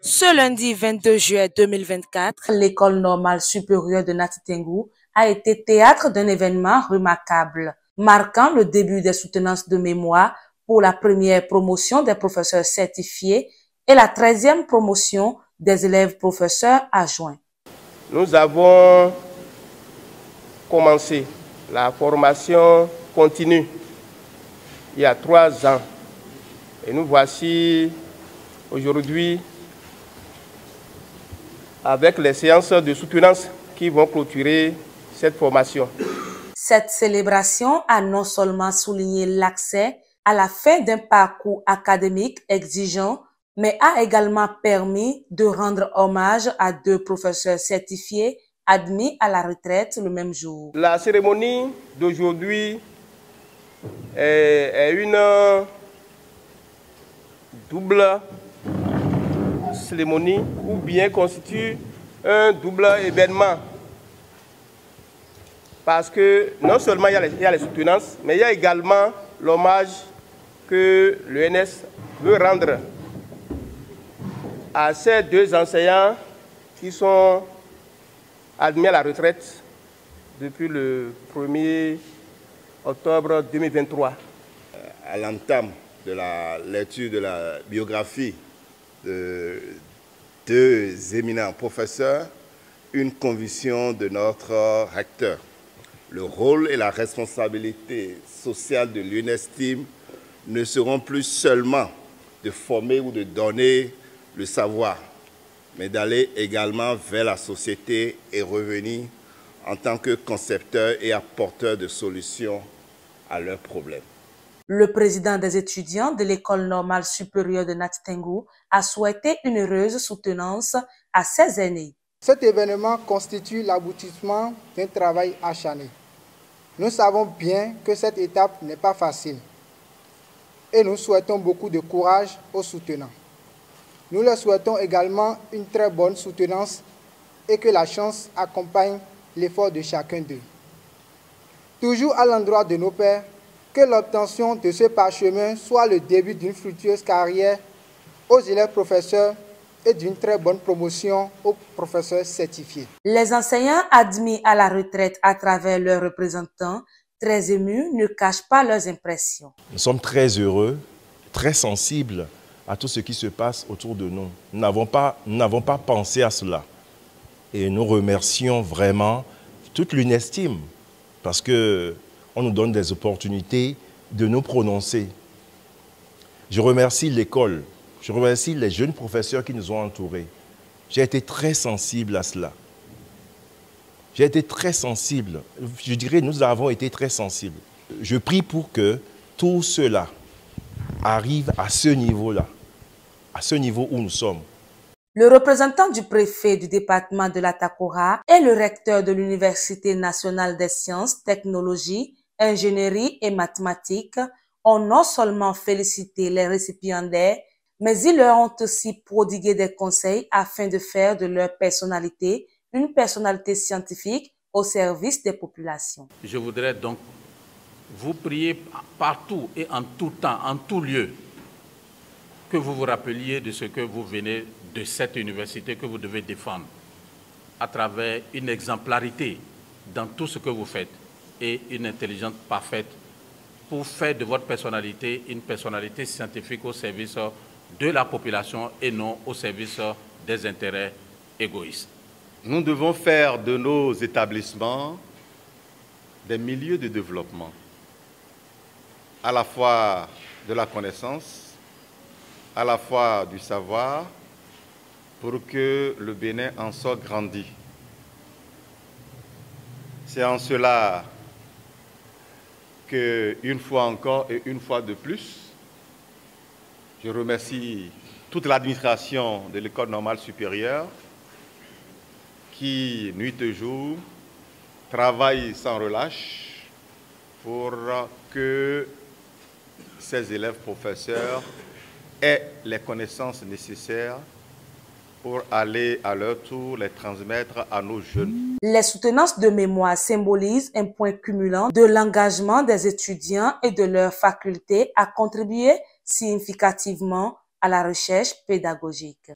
Ce lundi 22 juillet 2024, l'école normale supérieure de Nati Tengou a été théâtre d'un événement remarquable, marquant le début des soutenances de mémoire pour la première promotion des professeurs certifiés et la 13e promotion des élèves professeurs adjoints. Nous avons commencé la formation continue il y a 3 ans et nous voici aujourd'hui avec les séances de soutenance qui vont clôturer cette formation. Cette célébration a non seulement souligné l'accès à la fin d'un parcours académique exigeant, mais a également permis de rendre hommage à 2 professeurs certifiés admis à la retraite le même jour. La cérémonie d'aujourd'hui est une double cérémonie ou bien constitue un double événement. Parce que non seulement il y a les soutenances, mais il y a également l'hommage que l'ENS veut rendre à ces 2 enseignants qui sont admis à la retraite depuis le 1er octobre 2023. À l'entame de la lecture de la biographie de 2 éminents professeurs, une conviction de notre recteur. Le rôle et la responsabilité sociale de l'UNESTIM ne seront plus seulement de former ou de donner le savoir, mais d'aller également vers la société et revenir en tant que concepteur et apporteur de solutions à leurs problèmes. Le président des étudiants de l'école normale supérieure de Nati Tengou a souhaité une heureuse soutenance à ses aînés. Cet événement constitue l'aboutissement d'un travail acharné. Nous savons bien que cette étape n'est pas facile et nous souhaitons beaucoup de courage aux soutenants. Nous leur souhaitons également une très bonne soutenance et que la chance accompagne l'effort de chacun d'eux. Toujours à l'endroit de nos pairs, que l'obtention de ce parchemin soit le début d'une fructueuse carrière aux élèves professeurs et d'une très bonne promotion aux professeurs certifiés. Les enseignants admis à la retraite à travers leurs représentants, très émus, ne cachent pas leurs impressions. Nous sommes très heureux, très sensibles à tout ce qui se passe autour de nous. Nous n'avons pas pensé à cela. Et nous remercions vraiment toute l'UNESTIM parce qu'on nous donne des opportunités de nous prononcer. Je remercie l'école, je remercie les jeunes professeurs qui nous ont entourés. J'ai été très sensible à cela. J'ai été très sensible. Je dirais, nous avons été très sensibles. Je prie pour que tout cela arrive à ce niveau-là, à ce niveau où nous sommes. Le représentant du préfet du département de la Takora et le recteur de l'Université nationale des sciences, technologies, ingénierie et mathématiques ont non seulement félicité les récipiendaires, mais ils leur ont aussi prodigué des conseils afin de faire de leur personnalité une personnalité scientifique au service des populations. Je voudrais donc vous prier partout et en tout temps, en tout lieu, que vous vous rappeliez de ce que vous venez de cette université que vous devez défendre à travers une exemplarité dans tout ce que vous faites et une intelligence parfaite pour faire de votre personnalité une personnalité scientifique au service de la population et non au service des intérêts égoïstes. Nous devons faire de nos établissements des milieux de développement, à la fois de la connaissance, à la fois du savoir, pour que le Bénin en soit grandi. C'est en cela que, une fois encore et une fois de plus, je remercie toute l'administration de l'École normale supérieure qui, nuit et jour, travaille sans relâche pour que ces élèves professeurs aient les connaissances nécessaires pour aller à leur tour les transmettre à nos jeunes. Les soutenances de mémoire symbolisent un point cumulant de l'engagement des étudiants et de leur faculté à contribuer significativement à la recherche pédagogique.